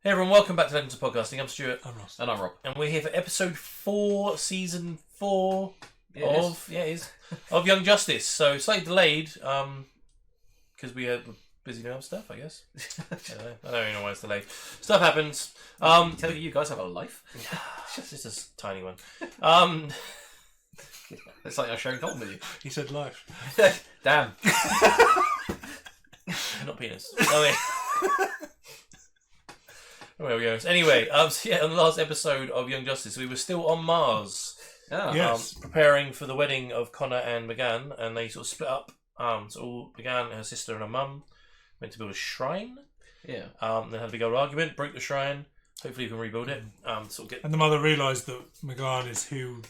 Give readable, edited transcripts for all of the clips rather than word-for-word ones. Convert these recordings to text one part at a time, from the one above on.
Hey everyone, welcome back to Legends of Podcasting. I'm Stuart. I'm Ross. And I'm Rob. And we're here for episode 4, season 4 of Young Justice. So slightly delayed, because we're busy doing other stuff, I guess. I don't even know why it's delayed. Stuff happens. Tell you guys have a life. It's just a tiny one. It's like I sharing Colton with you. He said life. Damn. Not penis. There we go. Anyway, so on the last episode of Young Justice, we were still on Mars. Yeah. Yes. Preparing for the wedding of Connor and McGann, and they sort of split up. So McGann, her sister, and her mum went to build a shrine. Yeah. They had a big old argument, broke the shrine. Hopefully, you can rebuild it. And the mother realised that McGann is who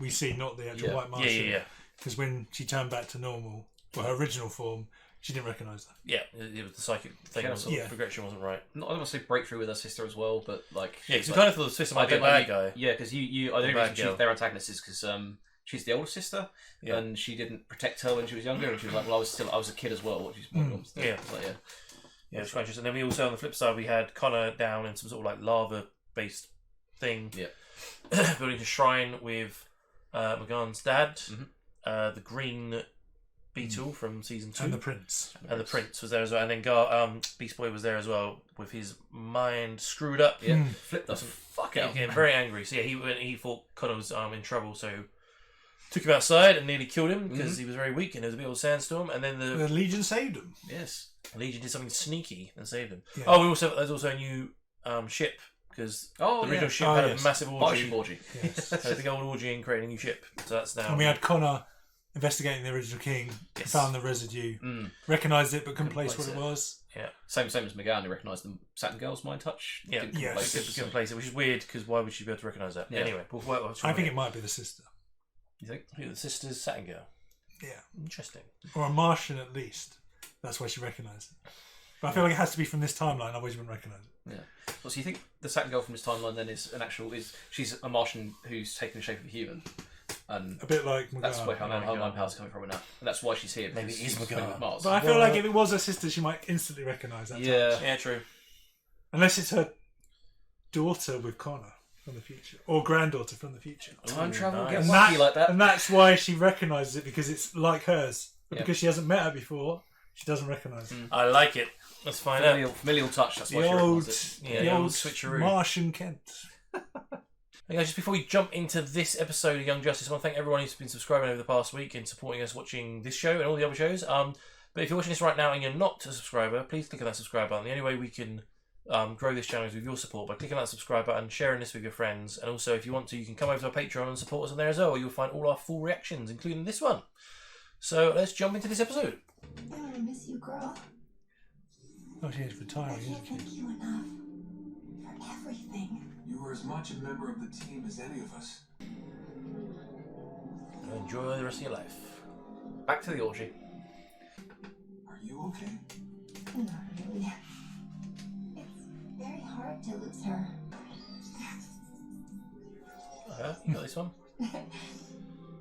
we see, not the actual White Martian. Yeah. Because when she turned back to normal, her original form, she didn't recognise that. Yeah, it was the psychic thing. The progression wasn't right. Not I don't want to say breakthrough with her sister as well, but like because we kind of thought the sister might be a bad guy. Yeah, because I don't reason their antagonist is because she's the older sister, and she didn't protect her when she was younger, and she was like, well, I was a kid as well. What she's Yeah, it's quite interesting. And then we also, on the flip side, we had Connor down in some sort of like lava-based thing. Yeah. Building a shrine with McGann's dad, the green beetle from season 2. And the prince. And the prince was there as well. And then Beast Boy was there as well with his mind screwed up. Yeah. Flipped the fuck out. Getting very angry. So yeah, he thought Connor was in trouble, so took him outside and nearly killed him because he was very weak and there was a bit of a sandstorm. And then the Legion saved him. Yes. Legion did something sneaky and saved him. Yeah. Oh, there's also a new ship because the original ship had a massive orgy. Yes. So a big old orgy and creating a new ship. So that's now. And we had Connor investigating the original king, found the residue, recognised it but couldn't place what it was. Yeah. Same as McGann, who recognised the Saturn Girl's mind touch. Yeah. Couldn't place it, which is weird because why would she be able to recognise that? Yeah. Anyway, I think it might be the sister. You think? The sister's Saturn Girl. Yeah. Interesting. Or a Martian at least. That's why she recognised it. But I feel like it has to be from this timeline, otherwise you wouldn't recognise it. Yeah. Well, so you think the Saturn Girl from this timeline then is she's a Martian who's taken the shape of a human? And a bit like McGann. That's where her mind power's coming from now. And that's why she's here. Maybe it is McGann. Mars. But I feel like if it was her sister, she might instantly recognise that. Yeah, true. Unless it's her daughter with Connor from the future. Or granddaughter from the future. Time travel nice. gets wacky like that. And that's why she recognises it, because it's like hers. But because she hasn't met her before, she doesn't recognise it. I like it. Let's find out. Familial touch, that's why The she recognises it. the old switcheroo. Martian Kent. Hey guys, just before we jump into this episode of Young Justice, I want to thank everyone who's been subscribing over the past week and supporting us watching this show and all the other shows. But if you're watching this right now and you're not a subscriber, please click on that subscribe button. The only way we can grow this channel is with your support by clicking on that subscribe button, sharing this with your friends, and also if you want to, you can come over to our Patreon and support us on there as well, where you'll find all our full reactions, including this one. So let's jump into this episode. I'm gonna miss you, girl. Oh, she is retiring, I can't thank you enough for everything. You were as much a member of the team as any of us. Enjoy the rest of your life. Back to the orgy. Are you okay? Not really. It's very hard to lose her. You got this one?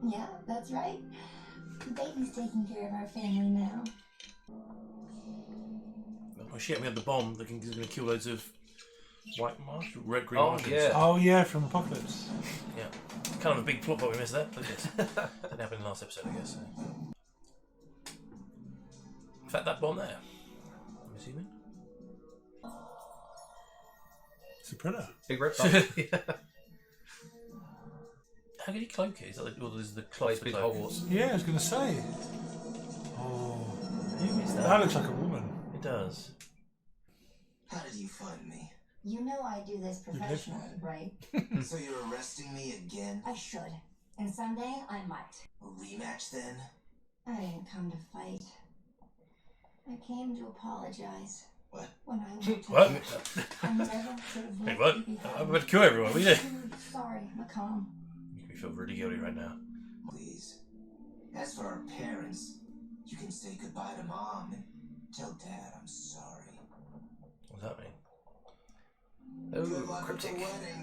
Yeah, that's right. The baby's taking care of our family now. Oh shit, we have the bomb that is going to kill loads of green Martians. Yeah. Oh, yeah, from Apocalypse. Yeah. Kind of a big plot, but we missed that. Look at this. Didn't happen in the last episode, I guess. So. In fact, that bomb there. I'm assuming. It's a Predator. Big red button. How can he cloak it? Is that the cloak? Big Hogwarts. Yeah, I was going to say. Oh. Who is That looks like a woman. It does. How did you find me? You know I do this professionally, right? So you're arresting me again? I should. And someday I might. A rematch then? I didn't come to fight. I came to apologize. What? When I went to What? I never should have Hey, left what? you behind. I'm about to kill everyone. What are you doing? Sorry, Macomb. You make me feel really guilty right now. Please. As for our parents, you can say goodbye to Mom and tell Dad I'm sorry. What does that mean? Good Oh, luck with the cryptic. wedding.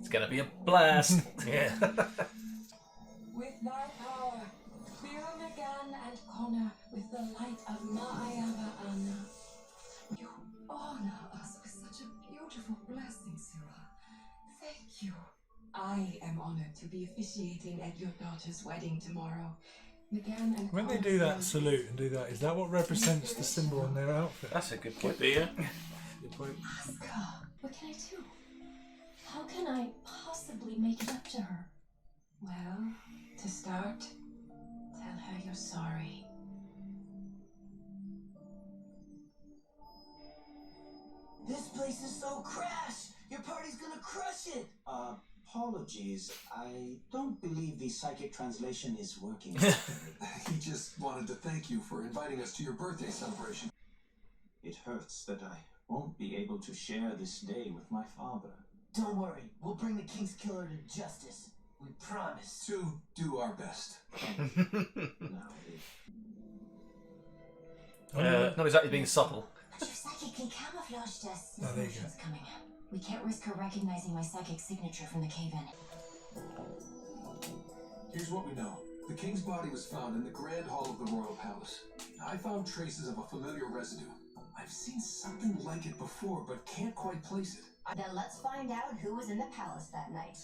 It's gonna be a blast. Yeah. With thy power, fill McGann and Connor with the light of Ma'ayava Anna. You all beautiful blessing, Sarah. Thank you. I am honored to be officiating at your daughter's wedding tomorrow. When they do that salute and do that, is that what represents the symbol on their outfit? That's a good point. Could be, yeah. Good point. Asuka, what can I do? How can I possibly make it up to her? Well, to start, tell her you're sorry. This place is so crash! Your party's gonna crush it! Apologies. I don't believe the psychic translation is working. He just wanted to thank you for inviting us to your birthday celebration. It hurts that I won't be able to share this day with my father. Don't worry, we'll bring the King's Killer to justice. We promise. To do our best. Now, Not exactly being subtle. But you psychically camouflaged us. Oh, there you go. She's coming. We can't risk her recognizing my psychic signature from the cave-in. Here's what we know. The king's body was found in the grand hall of the royal palace. I found traces of a familiar residue. I've seen something like it before, but can't quite place it. Then let's find out who was in the palace that night.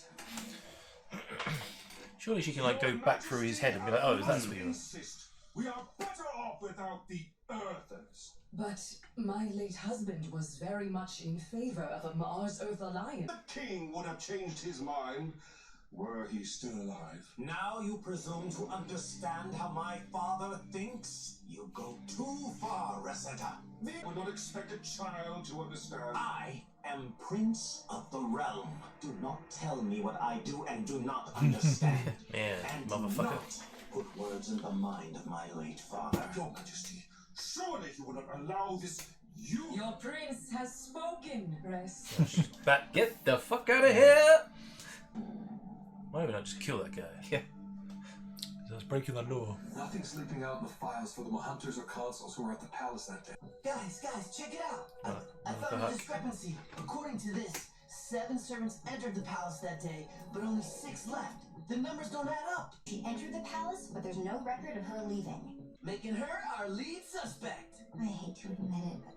Surely she can like go back through his head and be like, oh, that's what you were. We are better off without the Earthers. But my late husband was very much in favor of a Mars-Earth alliance. The king would have changed his mind were he still alive. now you presume to understand how my father thinks? You go too far, Reseda. They would not expect a child to understand. I am Prince of the Realm. Do not tell me what I do and do not understand. Yeah, and motherfucker. do not put words in the mind of my late father. Your Majesty, surely you will not allow this. Your prince has spoken, Rest. Back, get the fuck out of here! Why would I just kill that guy? Yeah. That's breaking the law. Nothing's leaping out in the files for the hunters or consuls who were at the palace that day. Guys, check it out. I what the found a heck? discrepancy. According to this, 7 servants entered the palace that day, but only 6 left. The numbers don't add up. She entered the palace, but there's no record of her leaving. Making her our lead suspect. I hate to admit it, but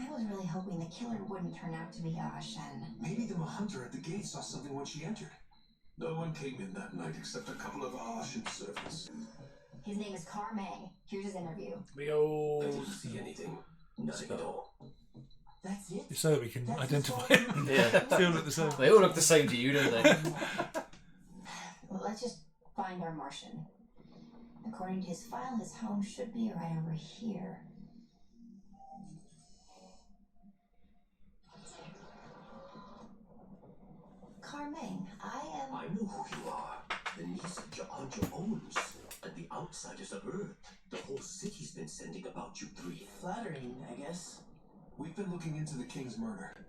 I was really hoping the killer wouldn't turn out to be Ashen. Maybe the hunter at the gate saw something when she entered. No one came in that night except a couple of Ashen servants. His name is Carmang. Here's his interview. Big old. I didn't see anything. Nothing at all. That's it? So that we can identify them. Yeah. Feel look the same. They all look the same to you, don't they? Well, let's just find our Martian. According to his file, his home should be right over here. Carmang, I know who you are. The niece of Jahanja owns. And the outsiders of Earth. The whole city's been sending about you 3. Flattering, I guess. We've been looking into the king's murder.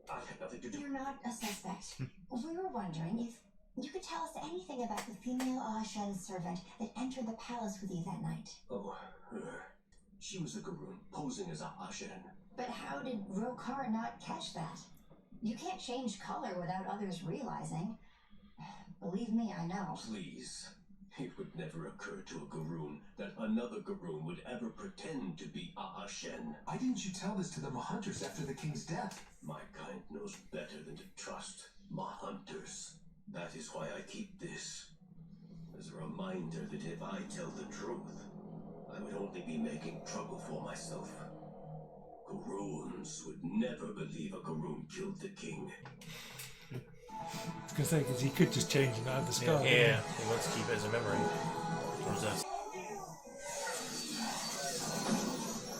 I had nothing to do. You're not a suspect. We were wondering if you could tell us anything about the female Ashen servant that entered the palace with you that night. Oh, her. She was a Garoon, posing as a Ashen. But how did Rokar not catch that? You can't change color without others realizing. Believe me, I know. Please. It would never occur to a Garoon that another Garoon would ever pretend to be a Ashen. Why didn't you tell this to the hunters after the king's death? My kind knows better than to trust my hunters. That is why I keep this. As a reminder that if I tell the truth, I would only be making trouble for myself. Garoons would never believe a Garoon killed the king. I was going to say, because he could just change him out of the sky. Yeah, he wants to keep it as a memory. Or as a...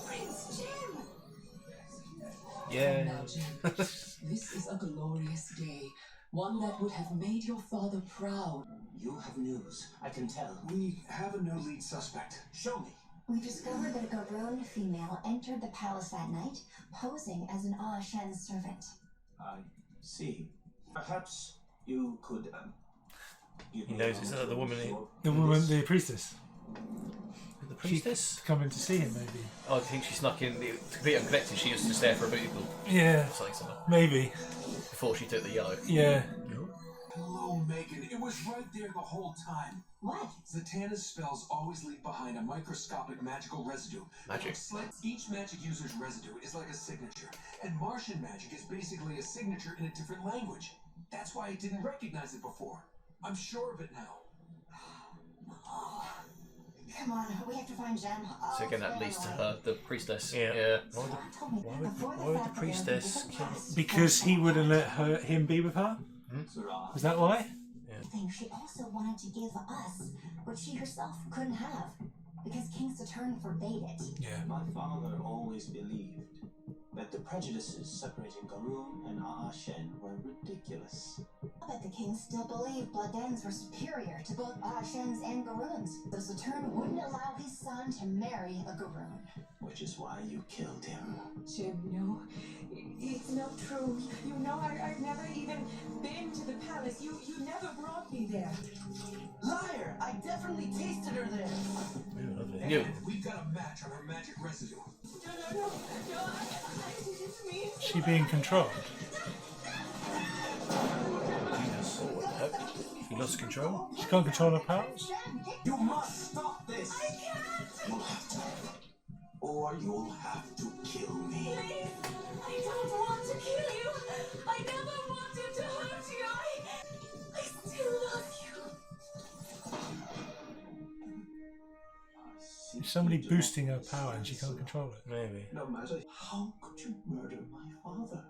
Prince Jim! Yeah. Now, Jim, this is a glorious day. One that would have made your father proud. You have news, I can tell. We have a new lead suspect. Show me. We discovered that a Garoon female entered the palace that night, posing as an Ashen servant. I see. Perhaps you could, He knows it's the woman. The woman, the priestess. The priestess? Come in to see him, maybe. Oh, I think she snuck in. To be unconnected, she was just there for a booty call. Yeah, Something similar. maybe. Before she took the yellow. Yeah. Hello, Megan. It was right there the whole time. What? Zatanna's spells always leave behind a microscopic magical residue. Magic. Each magic user's residue is like a signature, and Martian magic is basically a signature in a different language. That's why I didn't recognize it before. I'm sure of it now. Come on, we have to find Jem. So again, that leads to her, the priestess. Yeah. Why would the priestess kill? Because he wouldn't let him be with her? Is that why? She also wanted to give us what she herself couldn't have, because King Saturn forbade it. Yeah. My father always believed that the prejudices separating Garoon and Shen were ridiculous. I bet the king still believed Bloodens were superior to both Shens and Garoons, so Saturn wouldn't allow his son to marry a Garoon. Which is why you killed him. Jim, no. It's not true. You know I've never even been to the palace. You never brought me there. Liar! I definitely tasted her there. And we've got a match on her magic residue. No, I didn't mean to. She being controlled? Jesus. What the heck? He lost control? She can't control her powers? You must stop this! I can't! You'll have to. Or you'll have to kill me. Please! I don't want to kill you! I never wanted to hurt you! I still love you! Is somebody boosting her power and she can't control it? Maybe. No matter how could you murder my father?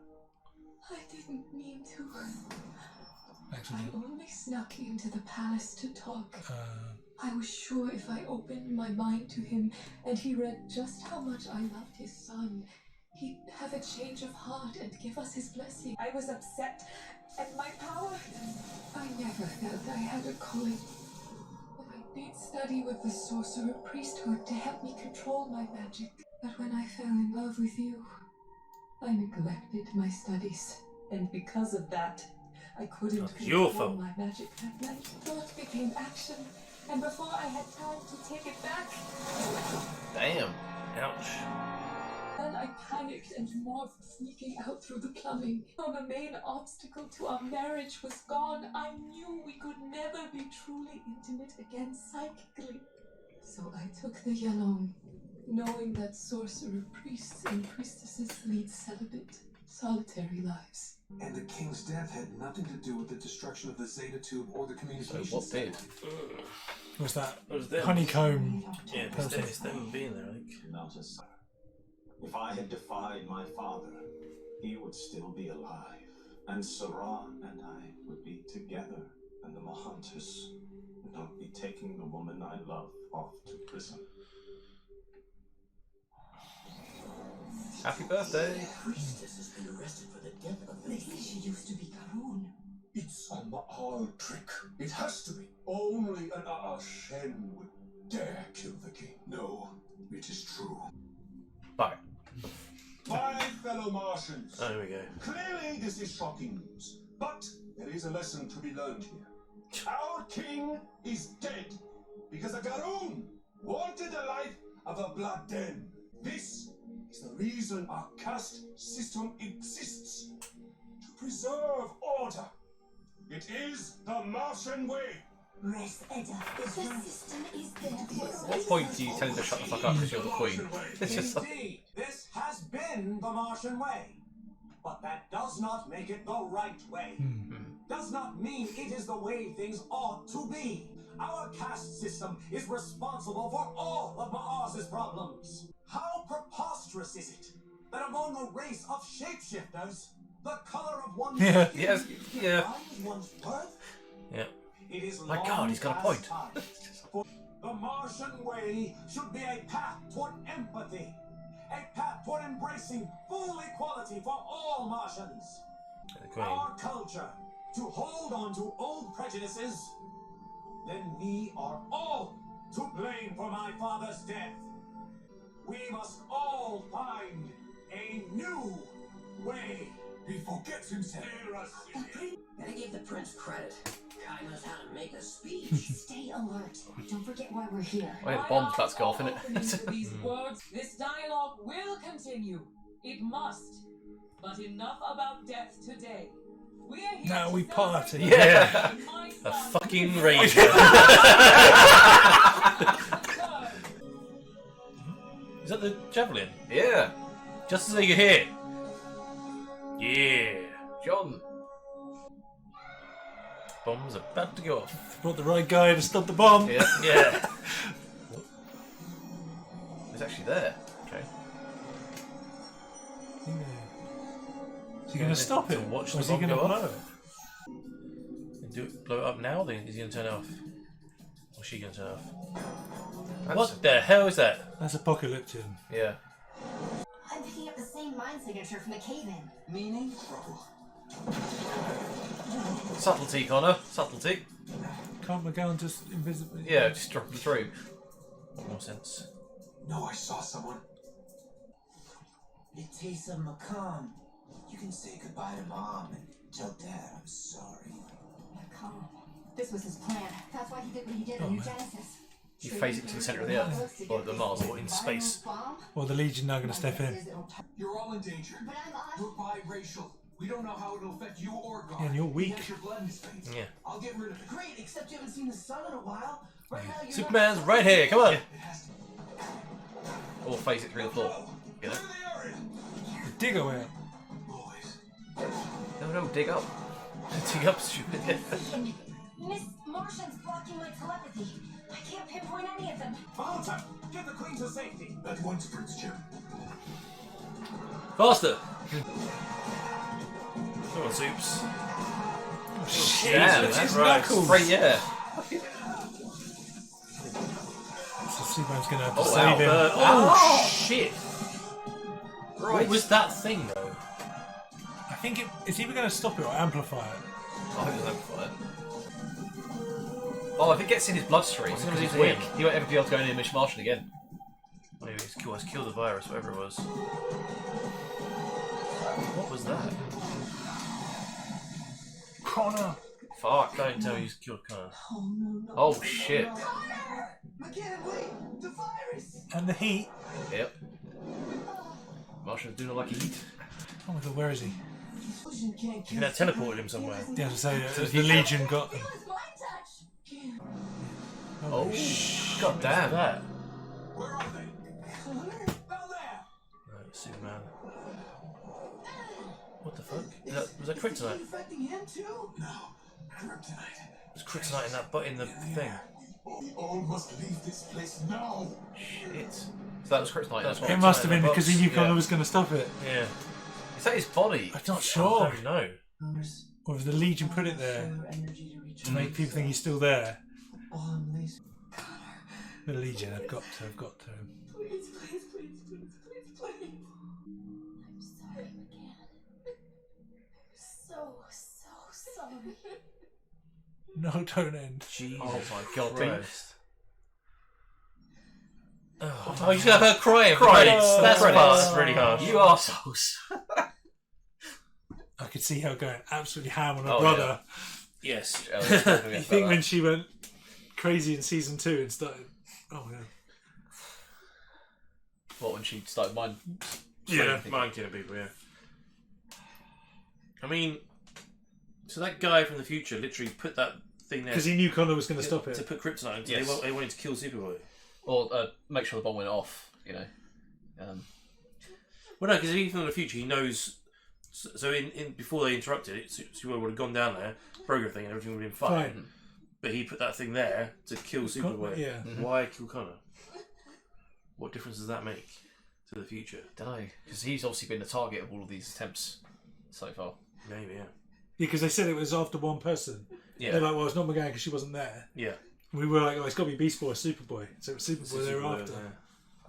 I didn't mean to. I Accident. only snuck into the palace to talk. I was sure if I opened my mind to him and he read just how much I loved his son, he'd have a change of heart and give us his blessing. I was upset at my power. I never felt I had a calling. I did study with the sorcerer priesthood to help me control my magic. But when I fell in love with you, I neglected my studies. And because of that, I couldn't control my magic that night. Thought became action. And before I had time to take it back... Damn. Ouch. Then I panicked and morphed, sneaking out through the plumbing. When the main obstacle to our marriage was gone, I knew we could never be truly intimate again psychically. So I took the Yalong, knowing that sorcerer priests and priestesses lead celibate, solitary lives. And the king's death had nothing to do with the destruction of the Zeta Tube or the communications. So what did? Was that them. honeycomb? Yeah, it's them being there, I think. Not a son. If I had defied my father, he would still be alive. And Saran and I would be together, and the Mahuntus would not be taking the woman I love off to prison. Happy birthday! The priestess has been arrested for the death of They say she used to be Garoon. It's a Ma'al trick. It has to be. Only an Shen would dare kill the king. No, it is true. Bye. My fellow Martians. Oh, here we go. Clearly this is shocking news, but there is a lesson to be learned here. Our king is dead because a Garoon wanted the life of a Blood Den. This is the reason our caste system exists. To preserve order. It is the Martian way. Rest, Edda. The system is there. At what point do you tell him to shut the fuck up because you're the queen? It's just like... Indeed, this has been the Martian way. But that does not make it the right way. Does not mean it is the way things ought to be. Our caste system is responsible for all of Ma'az's problems. How preposterous is it that among a race of shapeshifters, the color of one's skin Yes, yeah. defines one's worth? Yeah. It is My God, he's got a point. The Martian way should be a path toward empathy, a path toward embracing full equality for all Martians. Our culture to hold on to old prejudices, then we are all to blame for my father's death. We must all find a new way. He forgets himself. Gotta give the prince credit. Guy knows how to make a speech. Stay alert. Don't forget why we're here. Oh yeah, the bomb's about to go off, isn't it? These words, this dialogue will continue. It must. But enough about death today. Now we party. Yeah. A fucking rager. Is that the javelin? Yeah. Just as they get hit. Yeah. John. Bomb's about to go off. Brought the right guy to stop the bomb. Yeah. Yeah. It's actually there. Okay. Is he going to stop it? To watch or the is he bomb going to go blow off? it? Blow it up now? Then is he going to turn it off? Or is she going to turn it off? That's What the hell is that? That's Apocalyptic. Yeah. I'm picking up the same mind signature from the cave-in. Meaning? Subtlety, Connor. Subtlety. Can't McGowan just invisibly? Yeah, just drop them through. More sense. No, I saw someone. It tastes of Macomb. You can say goodbye to Mom and tell Dad I'm sorry. Come. This was his plan. That's why he did what he did on New Genesis. You phase it to the centre of the Earth. Or the Mars. Or in space. Or the Legion now going to step in. You're all in danger. But You're biracial. We don't know how it'll affect you or God. Yeah, and you're weak. Yes, your blood in his veins. Yeah. I'll get rid of it. Great, except you haven't seen the sun in a while. Right now you're Superman's right here. Come on. It has to. Or phase it through the floor. You know? Clear the area. Dig away. Boys. No, dig up. Dig up, stupid. Miss Martian's blocking my telepathy. I can't pinpoint any of them. Malta, get the Queen to safety. At once, Prince Jim. Faster. Come on, Soups. Shit, Damn, that's that's his right. knuckles. Straight, yeah. So Superman's going to have to Oh, save him. oh, shit. Right. What was that thing, though? I think it's either going to stop it or amplify it. I hope it doesn't amplify it. Oh, if it gets in his bloodstream, What's it because gonna he's do to weak, him? he won't ever be able to go near Miss Martian again. Maybe it's killed the virus, whatever it was. What was that? Connor! Fuck, don't tell me he's killed Connor. Oh no, no. Oh shit. McKinnon, wait! The virus! And the heat. Yep. Martian's doing it like he eat. Oh my god, where is he? Fusion can't You can have teleported him somewhere. Yeah, to say the Legion got him. It was my touch. Oh, god What's damn. that? Where are they? Connor? Down there. No, Superman. What the fuck? Was that kryptonite? Infecting him too? No. Kryptonite. Was kryptonite in that in the thing? We all must leave this place now. Shit. So that was kryptonite. That's That's what- It must have been Box, because he knew Connor yeah. was going to stop it. Yeah. Is that his body? I'm not I sure. don't know. Or if the Legion put it there to make people think he's still there. The Legion have got to. Please, please, please, please, please, please. I'm sorry, McCann. So sorry. No, don't end. Jesus Oh my god, Christ. Oh, you should have her crying. Crying. That's Credits. really harsh. You arseholes. I could see her going absolutely ham on her Oh, brother. Yes. You think when she went crazy in season 2 and started. Oh my god. What, when she started mind? Yeah, mind killing people, yeah. I mean, so that guy from the future literally put that thing there Because he knew Connor was going to stop to it. put kryptonite into. Yes. They wanted to kill Superboy. Or make sure the bomb went off, you know. Well, no, because even in the future, he knows. So in before they interrupted it, Superboy would have gone down there, broke everything, and everything would have been fine. Fine. But he put that thing there to kill Superboy. Yeah. Why kill Connor? What difference does that make to the future? Don't know, because he's obviously been the target of all of these attempts so far. Maybe, yeah. Because they said it was after one person. Yeah. They're like, well, it's not McGann because she wasn't there. Yeah. We were like, oh, it's got to be Beast Boy or Superboy. So it was Superboy they were after.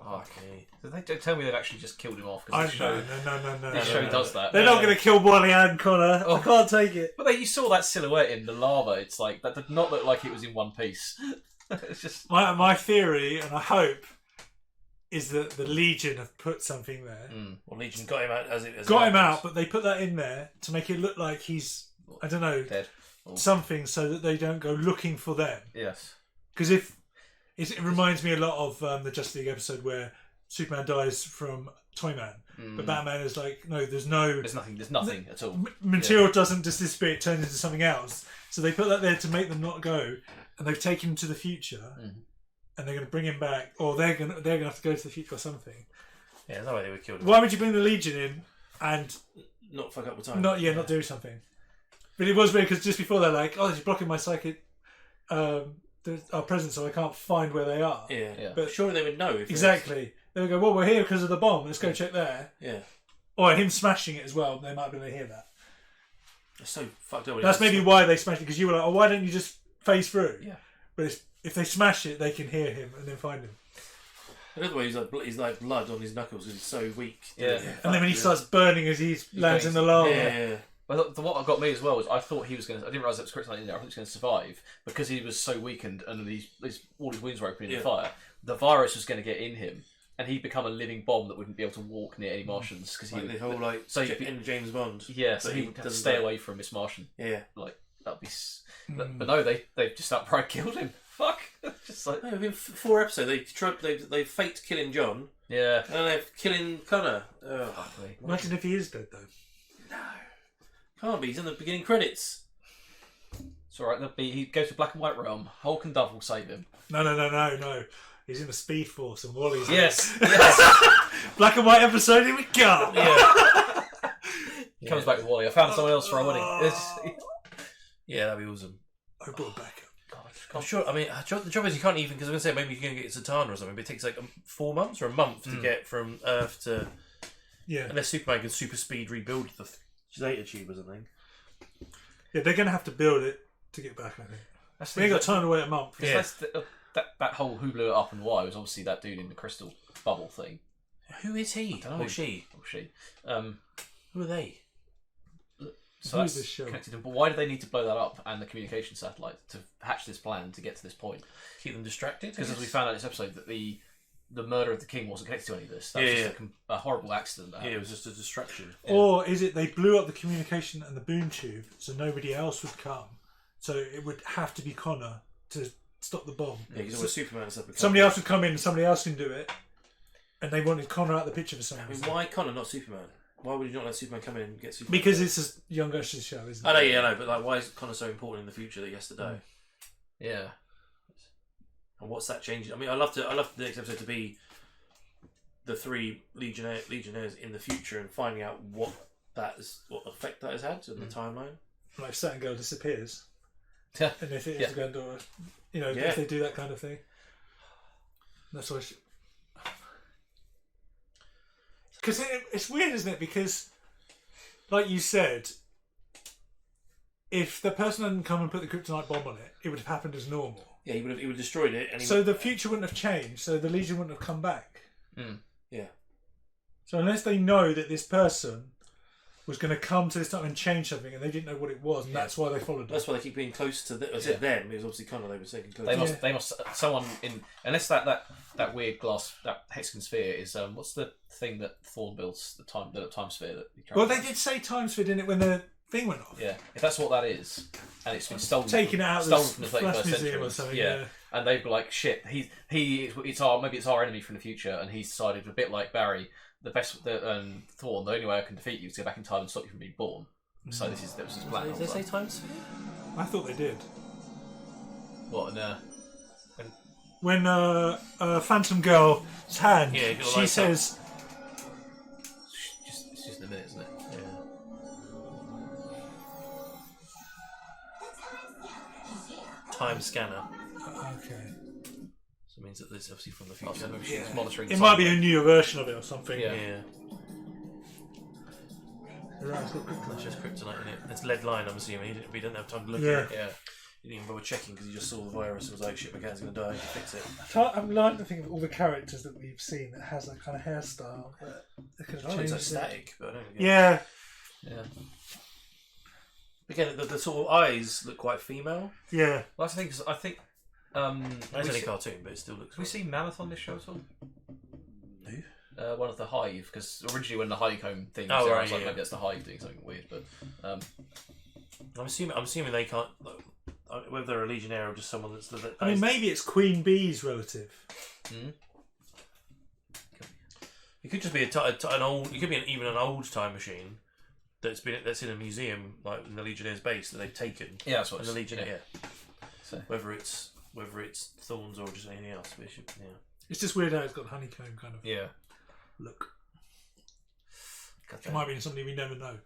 Okay. So they don't tell me they've actually just killed him off, I because the show, no. this show does that. They're not going to kill Wally and Connor. I can't take it. But you saw that silhouette in the lava. It's like that did not look like it was in one piece. It's just My theory, and I hope, is that the Legion have put something there. Well, Legion got him out as Got him out, but they put that in there to make it look like he's, I don't know, dead. something so that they don't go looking for them. Yes. Because it reminds me a lot of the Justice League episode where Superman dies from Toyman. But Batman is like, no, there's nothing at all. Material doesn't just disappear; it turns into something else. So they put that there to make them not go, and they've taken him to the future, and they're going to bring him back, or they're going to have to go to the future or something. Yeah, there's no way they would kill him. Why would you bring the Legion in and not fuck up the time? Not do something. But it was weird because just before they're like, "Oh, she's blocking my psychic our presence, so I can't find where they are." Yeah. But surely they would know. Exactly. They would go, "Well, we're here because of the bomb. Let's go check there." Yeah. Or him smashing it as well. They might be able to hear that. It's so fucked up. That's maybe why they smashed it, because you were like, "Oh, why don't you just phase through?" Yeah. But if they smash it, they can hear him and then find him. Another way, he's like blood on his knuckles because he's so weak. Yeah. And then when he starts burning as he lands in the lava. Yeah. But what got me as well was I thought he was going to. I didn't realise that was kryptonite in there. I thought he was going to survive because he was so weakened and all his wounds were opening in fire. The virus was going to get in him, and he'd become a living bomb that wouldn't be able to walk near any Martians because the whole in James Bond. Yeah, so he would have to stay away from Miss Martian. Yeah, like that'd be. But no, they've just outright killed him. Fuck. Just like no, within 4 episodes they faked killing John. Yeah, and they're killing Connor. Imagine if he is dead though. No. Can't be. He's in the beginning credits. It's alright. He goes to Black and White realm. Hulk and Dove will save him. No. He's in the Speed Force and Wally's. Yes. Black and White episode. Here we go. Yeah. He comes back with Wally. I found someone else for our wedding. Yeah, that'd be awesome. I brought back up. I'm sure. I mean, the trouble is you can't even, because I'm going to say maybe you can get Zatanna or something, but it takes like 4 months or a month to get from Earth to. Yeah. Unless Superman can super speed rebuild the Zeta Tube or something. Yeah, they're going to have to build it to get back, I think. We ain't got time to wait a month. Yeah. That whole who blew it up and why was obviously that dude in the crystal bubble thing. Who is he? Or she? Who are they? So that's connected. But why do they need to blow that up and the communication satellite to hatch this plan to get to this point? Keep them distracted? Because as we found out in this episode that the murder of the king wasn't connected to any of this. That was just a horrible accident. Yeah, it was just a distraction. Yeah. Or is it they blew up the communication and the boom tube so nobody else would come? So it would have to be Connor to stop the bomb. Yeah, because always Superman and stuff. Somebody else would come in and somebody else can do it. And they wanted Connor out of the picture for some reason. Why Connor, not Superman? Why would you not let Superman come in and get Superman? Because it's a Young Justice show, isn't it? I know, but like, why is Connor so important in the future that he has to die? Yeah. And what's that changing? I mean, I love the next episode to be the 3 legionnaires in the future and finding out what effect that has had on the timeline. Like if certain girl disappears, and if it is going to, if they do that kind of thing, that's why. Because it's weird, isn't it? Because, like you said, if the person hadn't come and put the kryptonite bomb on it, it would have happened as normal. Yeah, he would have destroyed it. And so the future wouldn't have changed. So the Legion wouldn't have come back. Yeah. So unless they know that this person was going to come to this time and change something, and they didn't know what it was, and that's why they followed it. That's why they keep being close to them. It was obviously Connor. They were saying close. They must. Someone in unless that weird glass, that hexagon sphere is what's the thing that Thorne builds, the time sphere that he Well, they did say time sphere, didn't it, when the thing went off? Yeah, if that's what that is, and it's been stolen it out from the Flash 31st Museum century. or something. Yeah. And they'd be like, shit, it's our enemy from the future, and he's decided, a bit like Barry, Thorne, the only way I can defeat you is to go back in time and stop you from being born. So that was his plan. Did they say time sphere? I thought they did. What? When Phantom Girl's hand, she says. It's just in a minute, isn't it? Yeah. Time scanner. Okay. So it means that this is obviously from the future. Monitoring. It might be a newer version of it or something. Yeah. That's just kryptonite in it. It's lead line, I'm assuming. We didn't have time to look at it. Yeah. He didn't even bother checking because he just saw the virus and was like, shit, my cat's going to die, fix it. I'm like to think of all the characters that we've seen that has that kind of hairstyle. But they could have changed it's static, but I don't get Yeah. Again, the sort of eyes look quite female. Yeah. Well, that's the thing, because I think... it's only a cartoon, but it still looks... Have we seen Mammoth on this show at all? Who? One of the Hive, because originally when the honeycomb thing was there, I was like, maybe that's the Hive doing something weird, but... I'm assuming they can't... Whether they're a Legionnaire or just someone that's... I mean, maybe it's Queen Bee's relative. It could just be an old. It could be even an old time machine that's in a museum, like in the Legionnaires' base, that they've taken. Yeah, that's what. And the Legionnaire. Yeah. So. Whether it's thorns or just anything else, but It's just weird how it's got honeycomb kind of Yeah. look. God, It might be something we never know.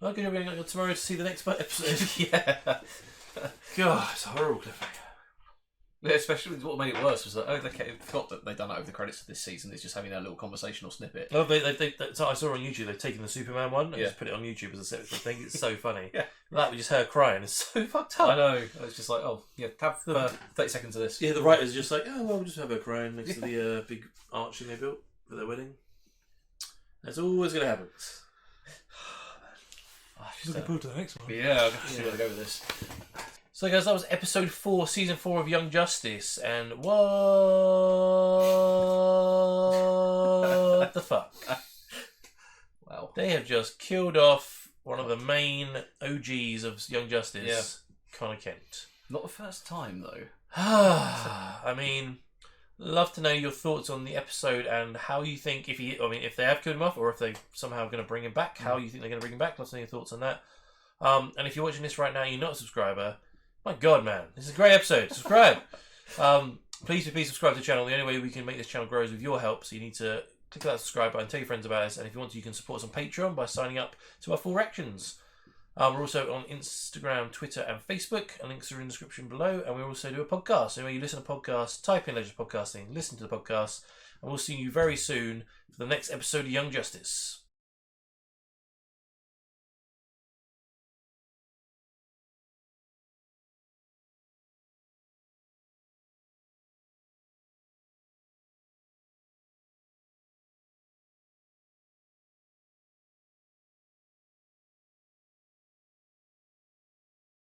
Well, good job being got tomorrow to see the next episode. Yeah. God, it's a horrible cliffhanger. Yeah, especially what made it worse was that they forgot that they'd done that over the credits of this season. It's just having that little conversational snippet. Oh, so I saw on YouTube they've taken the Superman one and just put it on YouTube as a separate thing. It's so funny. Yeah, that was just her crying. It's so fucked up. I know. It's just like, oh yeah, have 30 seconds of this. Yeah, the writers are just like, oh well, we'll just have her crying next to the big arch thing they built for their wedding. That's always going to happen. Looking forward to the next one. Yeah, I've got to see where to go with this. So guys, that was episode 4, season 4 of Young Justice, and what the fuck? Wow. They have just killed off one of the main OGs of Young Justice, Connor Kent. Not the first time though. I mean, love to know your thoughts on the episode and how you think if they have killed him off or if they somehow going to bring him back. How you think they're going to bring him back? Love to know your thoughts on that. And if you're watching this right now, and you're not a subscriber. My God, man, this is a great episode. Subscribe. Please subscribe to the channel. The only way we can make this channel grow is with your help. So you need to click that subscribe button, tell your friends about us, and if you want to, you can support us on Patreon by signing up to our full reactions. We're also on Instagram, Twitter, and Facebook. And links are in the description below. And we also do a podcast. So when you listen to podcasts, type in Legends Podcasting, listen to the podcast, and we'll see you very soon for the next episode of Young Justice.